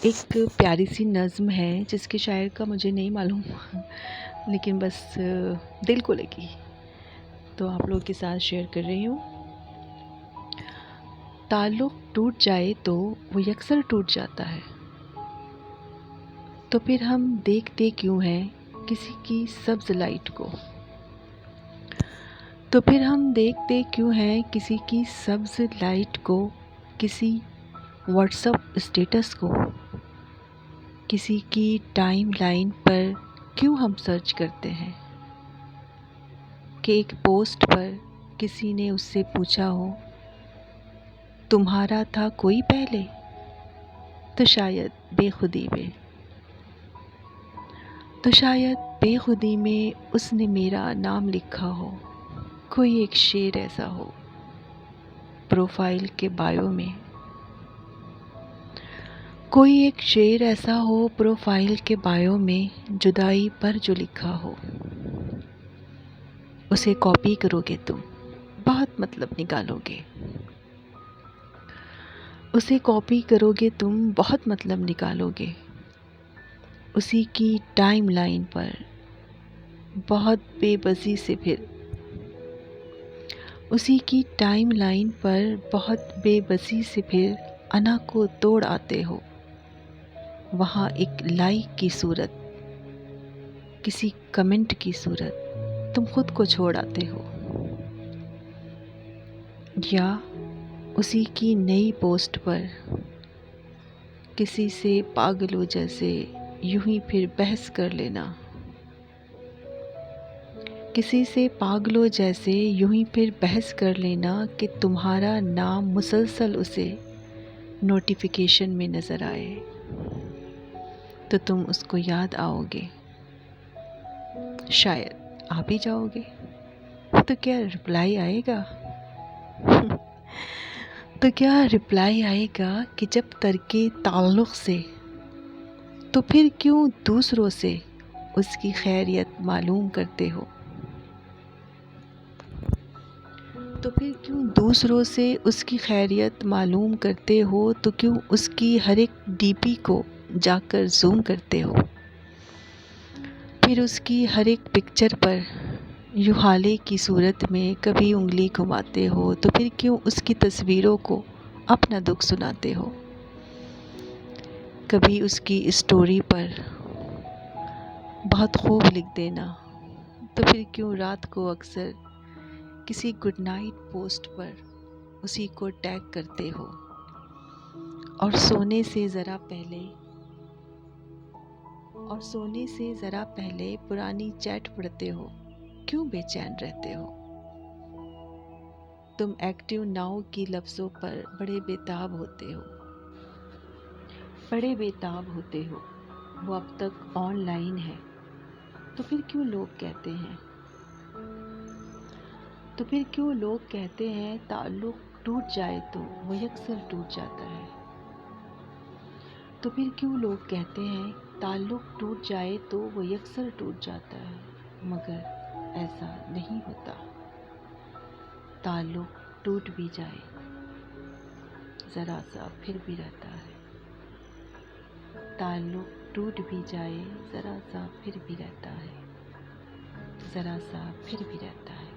ایک پیاری سی نظم ہے جس کے شاعر کا مجھے نہیں معلوم لیکن بس دل کو لگی تو آپ لوگ کے ساتھ شیئر کر رہی ہوں۔ تعلق ٹوٹ جائے تو وہ یکسر ٹوٹ جاتا ہے، تو پھر ہم دیکھتے کیوں ہیں کسی کی سبز لائٹ کو؟ تو پھر ہم دیکھتے کیوں ہیں کسی کی سبز لائٹ کو، کسی واٹس ایپ اسٹیٹس کو، کسی کی ٹائم لائن پر کیوں ہم سرچ کرتے ہیں کہ ایک پوسٹ پر کسی نے اس سے پوچھا ہو تمہارا تھا کوئی پہلے، تو شاید بے خودی میں اس نے میرا نام لکھا ہو، کوئی ایک شعر ایسا ہو پروفائل کے بایو میں، کوئی ایک شعر ایسا ہو پروفائل کے بایو میں، جدائی پر جو لکھا ہو۔ اسے کاپی کرو گے تم بہت مطلب نکالو گے، اسے کاپی کرو گے تم بہت مطلب نکالو گے، اسی کی ٹائم لائن پر بہت بے بسی سے پھر اسی کی ٹائم لائن پر بہت بے بسی سے پھر انا کو توڑ آتے ہو، وہاں ایک لائک کی صورت، کسی کمنٹ کی صورت تم خود کو چھوڑ آتے ہو، یا اسی کی نئی پوسٹ پر کسی سے پاگلوں جیسے یوں ہی پھر بحث کر لینا، کسی سے پاگلوں جیسے یوں ہی پھر بحث کر لینا کہ تمہارا نام مسلسل اسے نوٹیفیکیشن میں نظر آئے، تو تم اس کو یاد آؤ گے، شاید آ بھی جاؤ گے، تو کیا رپلائی آئے گا کہ جب ترکے تعلق سے، تو پھر کیوں دوسروں سے اس کی خیریت معلوم کرتے ہو؟ تو پھر کیوں دوسروں سے اس کی خیریت معلوم کرتے ہو؟ تو کیوں اس کی ہر ایک ڈی پی کو جا کر زوم کرتے ہو؟ پھر اس کی ہر ایک پکچر پر یوں حالے کی صورت میں کبھی انگلی گھماتے ہو؟ تو پھر کیوں اس کی تصویروں کو اپنا دکھ سناتے ہو؟ کبھی اس کی اسٹوری پر بہت خوب لکھ دینا، تو پھر کیوں رات کو اکثر کسی گڈ نائٹ پوسٹ پر اسی کو ٹیگ کرتے ہو، اور سونے سے ذرا پہلے پرانی چیٹ پڑھتے ہو، کیوں بے چین رہتے ہو؟ تم ایکٹیو ناؤ کی لفظوں پر بڑے بےتاب ہوتے ہو، وہ اب تک آن لائن ہے، تو پھر کیوں لوگ کہتے ہیں تعلق ٹوٹ جائے تو وہ یکسر ٹوٹ جاتا ہے؟ تو پھر کیوں لوگ کہتے ہیں تعلق ٹوٹ جائے تو وہ یکسر ٹوٹ جاتا ہے؟ مگر ایسا نہیں ہوتا، تعلق ٹوٹ بھی جائے ذرا سا پھر بھی رہتا ہے، تعلق ٹوٹ بھی جائے ذرا سا پھر بھی رہتا ہے، ذرا سا پھر بھی رہتا ہے۔